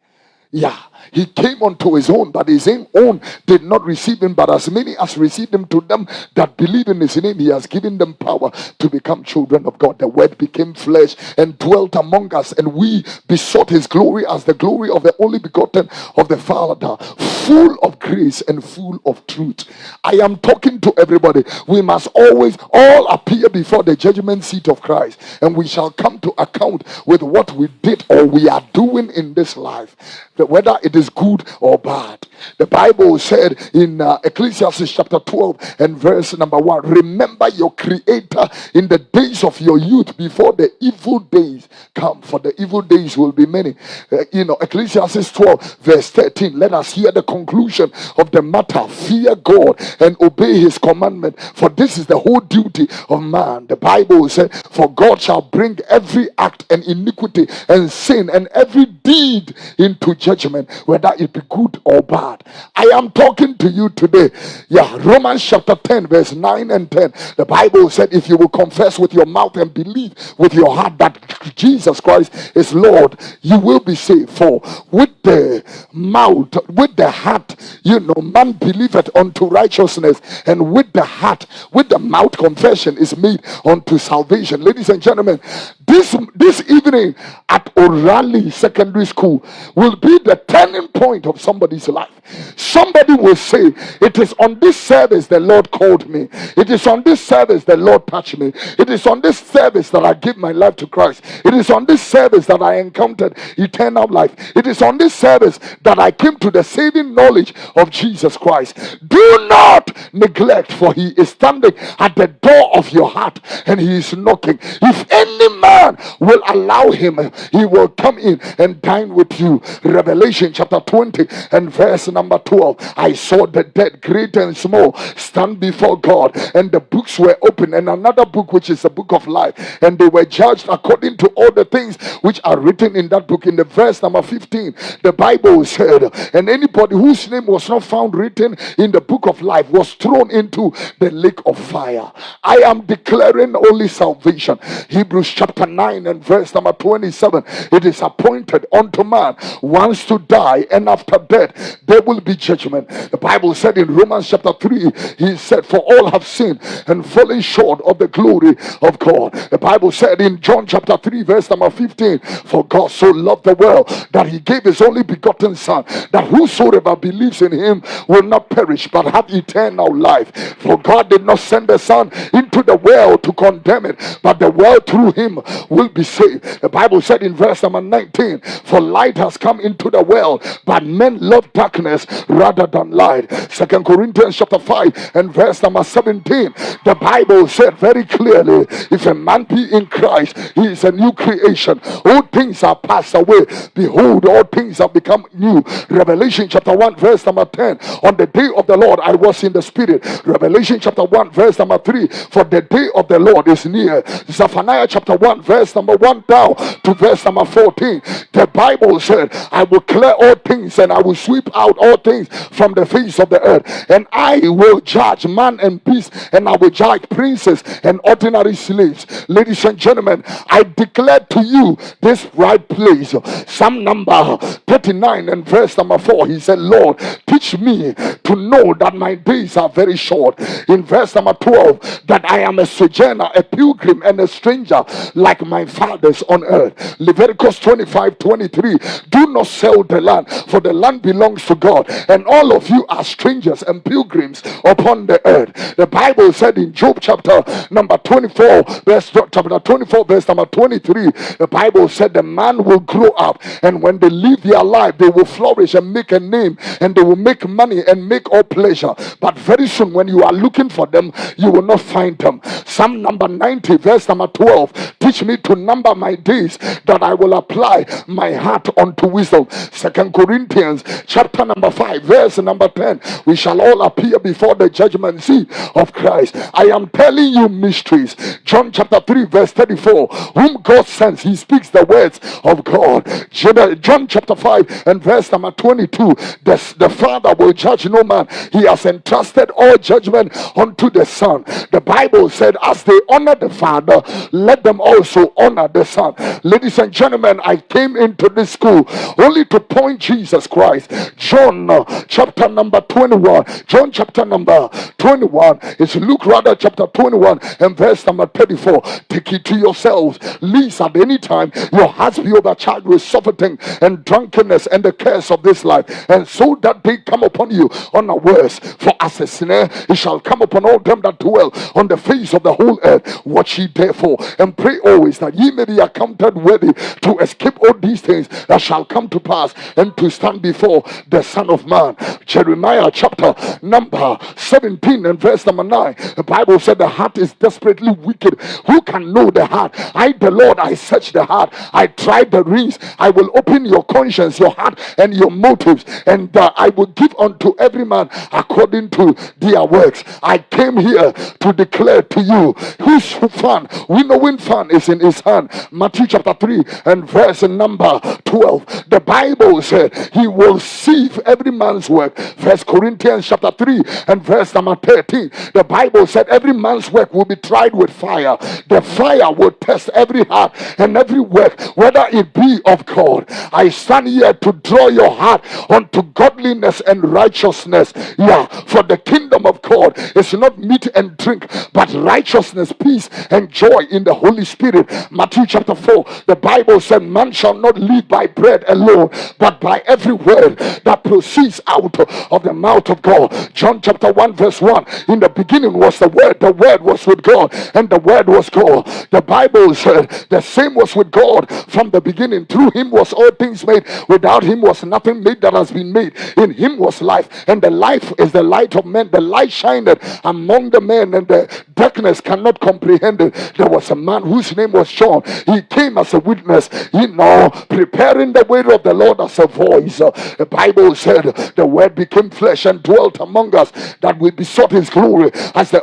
Yeah, he came unto his own, but his own did not receive him. But as many as received him, to them that believe in his name, he has given them power to become children of God. The word became flesh and dwelt among us, and we besought his glory as the glory of the only begotten of the Father, full of grace and full of truth. I am talking to everybody. We must always all appear before the judgment seat of Christ, and we shall come to account with what we did or we are doing in this life, whether it is good or bad. The Bible said in Ecclesiastes chapter 12 and verse number 1, remember your Creator in the days of your youth before the evil days come, for the evil days will be many. Ecclesiastes 12 verse 13, let us hear the conclusion of the matter. Fear God and obey his commandment, for this is the whole duty of man. The Bible said, for God shall bring every act and iniquity and sin and every deed into judgment judgment, whether it be good or bad. I am talking to you today. Yeah, Romans chapter 10, verse 9 and 10. The Bible said, if you will confess with your mouth and believe with your heart that Jesus Christ is Lord, you will be saved. For with the mouth, with the heart, man believeth unto righteousness, and with the heart, with the mouth, confession is made unto salvation. Ladies and gentlemen, this evening at O'Reilly Secondary School will be the turning point of somebody's life. Somebody will say, it is on this service the Lord called me. It is on this service the Lord touched me. It is on this service that I gave my life to Christ. It is on this service that I encountered eternal life. It is on this service that I came to the saving knowledge of Jesus Christ. Do not neglect, for he is standing at the door of your heart and he is knocking. If any man will allow him, he will come in and dine with you. Revelation chapter 20 and verse number 12. I saw the dead, great and small, stand before God, and the books were open, and another book, which is the book of life, and they were judged according to all the things which are written in that book. In the verse number 15, the Bible said, and anybody whose name was not found written in the book of life was thrown into the lake of fire. I am declaring only salvation. Hebrews chapter 9 and verse number 27. It is appointed unto man once to die, and after death there will be judgment. The Bible said in Romans chapter 3, he said, for all have sinned and fallen short of the glory of God. The Bible said in John chapter 3 verse number 15, for God so loved the world that he gave his only begotten son, that whosoever believes in him will not perish but have eternal life. For God did not send the son into the world to condemn it, but the world through him will be saved. The Bible said in verse number 19, for light has come into the world, but men love darkness rather than light. 2 Corinthians chapter 5 and verse number 17, the Bible said very clearly, if a man be in Christ, he is a new creation. All things are passed away, behold, all things have become new. Revelation chapter 1 verse number 10, on the day of the Lord I was in the spirit. Revelation chapter 1 verse number 3, for the day of the Lord is near. Zephaniah chapter 1 verse number 1 down to verse number 14, the Bible said, I will clear all things and I will sweep out all things from the face of the earth, and I will judge man and beast, and I will judge princes and ordinary slaves. Ladies and gentlemen, I declare to you this right place. Psalm number 39 and verse number 4, he said, Lord, teach me to know that my days are very short. In verse number 12, that I am a sojourner, a pilgrim, and a stranger like my fathers on earth. Leviticus 25:23, do not sell the land, for the land belongs to God, and all of you are strangers and pilgrims upon the earth. The Bible said in Job chapter number 24 verse number 23, the Bible said the man will grow up, and when they live their life they will flourish and make a name, and they will make money and make all pleasure, but very soon when you are looking for them you will not find them. Psalm number 90 verse number 12, teach me to number my days, that I will apply my heart unto wisdom. 2 Corinthians chapter number 5 verse number 10, we shall all appear before the judgment seat of Christ. I am telling you mysteries. John chapter 3 verse 34, whom God sends, he speaks the words of God. John chapter 5 and verse number 22, the Father will judge no man, he has entrusted all judgment unto the Son. The Bible said, as they honor the Father, let them also honor the Son. Ladies and gentlemen, I came into this school only to point Jesus Christ. John chapter number 21, John chapter number 21, it's Luke rather chapter 21 and verse number 34. Take it to yourselves, lest at any time your hearts be overcharged with surfeiting and drunkenness and the curse of this life, and so that they come upon you unawares. For as a snare it shall come upon all them that dwell on the face of the whole earth. Watch ye therefore and pray always, that ye may be accounted worthy to escape all these things that shall come to pass, and to stand before the Son of Man. Jeremiah chapter number 17 and verse number 9, the Bible said the heart is desperately wicked. Who can know the heart? I, the Lord, I search the heart, I try the reins. I will open your conscience, your heart, and your motives, and I will give unto every man according to their works. I came here to declare to you, whose fan, winnowing fan is in his hand. Matthew chapter 3 and verse number 12. The Bible Bible said he will sieve every man's work. First Corinthians chapter 3 and verse number 13. The Bible said every man's work will be tried with fire. The fire will test every heart and every work, whether it be of God. I stand here to draw your heart unto godliness and righteousness. Yeah, for the kingdom of God is not meat and drink, but righteousness, peace, and joy in the Holy Spirit. Matthew chapter 4, the Bible said, man shall not live by bread alone, but by every word that proceeds out of the mouth of God. John chapter 1 verse 1, in the beginning was the word was with God, and the word was God. The Bible said the same was with God from the beginning. Through him was all things made, without him was nothing made that has been made. In him was life, and the life is the light of men. The light shined among the men, and the darkness cannot comprehend it. There was a man whose name was John. He came as a witness, preparing the way of the Lord as a voice. The Bible said the word became flesh and dwelt among us, that we besought his glory as the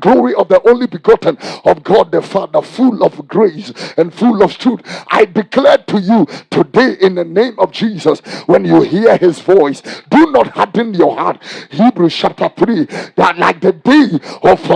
glory of the only begotten of God the Father, full of grace and full of truth. I declare to you today in the name of Jesus, when you hear his voice, do not harden your heart. Hebrews chapter 3, that like the day of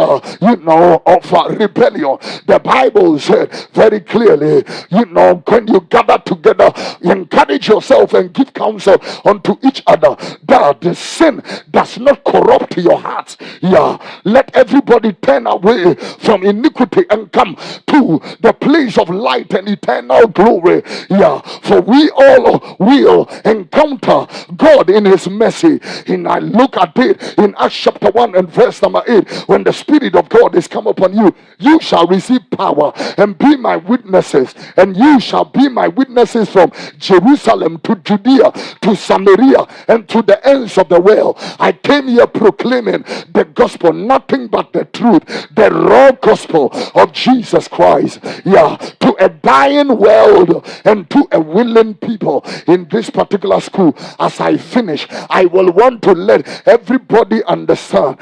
rebellion, the Bible said very clearly, when you gather together, encourage yourself and give counsel unto each other, that the sin does not corrupt your heart. Yeah, let everybody turn away from iniquity and come to the place of light and eternal glory. Yeah, for we all will encounter God in his mercy. And I look at it in Acts chapter 1 and verse number 8. When the Spirit of God is come upon you, you shall receive power and be my witnesses. And you shall be my witnesses from Jerusalem to Judea to Samaria and to the ends of the world. I came here proclaiming the gospel, nothing but the truth, the raw gospel of Jesus Christ. Yeah, to a dying world and to a willing people. In this particular school, as I finish, I will want to let everybody understand,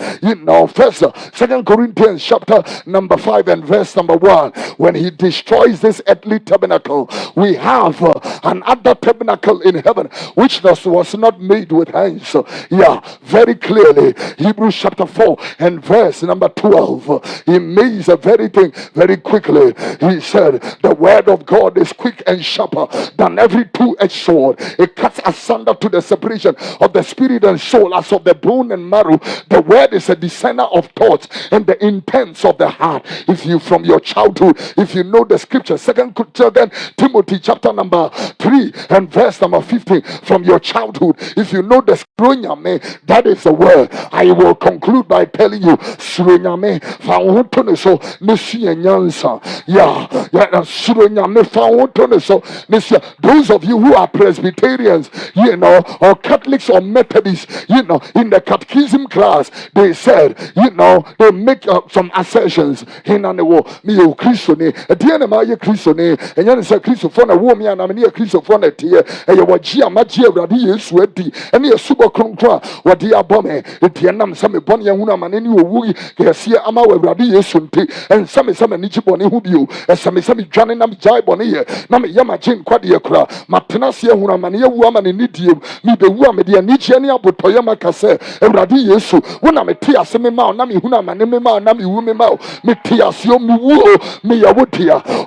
Second Corinthians chapter number 5 and verse number 1, when he destroys this earthly tabernacle, we have another tabernacle in heaven which was not made with hands. Yeah, very clearly, Hebrews chapter 4 and verse number 12, he makes a very thing very quickly. He said the word of God is quick and sharper than every two-edged sword. It cuts asunder to the separation of the spirit and soul, as of the bone and marrow. The word is a discerner of thoughts and the intents of the heart. If you from your childhood, if you know the scripture, Second Timothy chapter number 3 and verse number 15, from your childhood, if you know the scripture, that is the word. I will conclude by telling you, those of you who are Presbyterians, or Catholics or Methodists, in the catechism class, they said, they make some assertions.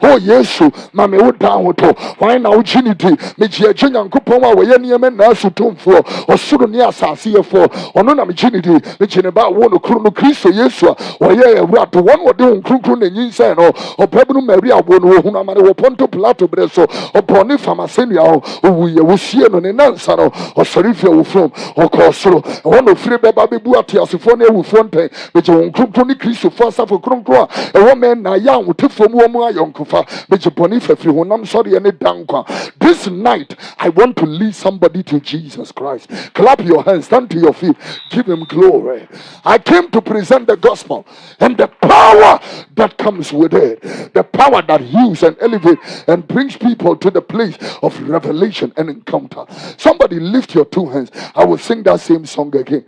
Oh Yesu, mame wodahoto. Why now Trinity? Me jeje Nyankopon wa we niam na asutomfo. Osoro ne asase yefo. Ono na me Trinity. Me cheneba wo no kru no Kristo Yesu a oye ewrato won wo de nkrunkru na nyinsa no. Opabunu Maria wo no hunu amane wo Ponto Pilato breso. Oponi famasenia o wuye wo sie no ne nansa no. Osorifia wo from okosoro. Wono fire beba bebu atiasefo na ewu fonten. Me je nkrunkru ni Kristo fo asafo kronkru a ewo men na ya wotefo mu omu ayonkofa. Me je boni fafiri honam sori ene dankwa. This night I want to lead somebody to Jesus Christ. Clap your hands, stand to your feet, give him glory. I came to present the gospel and the power that comes with it, the power that heals and elevates and brings people to the place of revelation and encounter. Somebody lift your two hands. I will sing that same song again.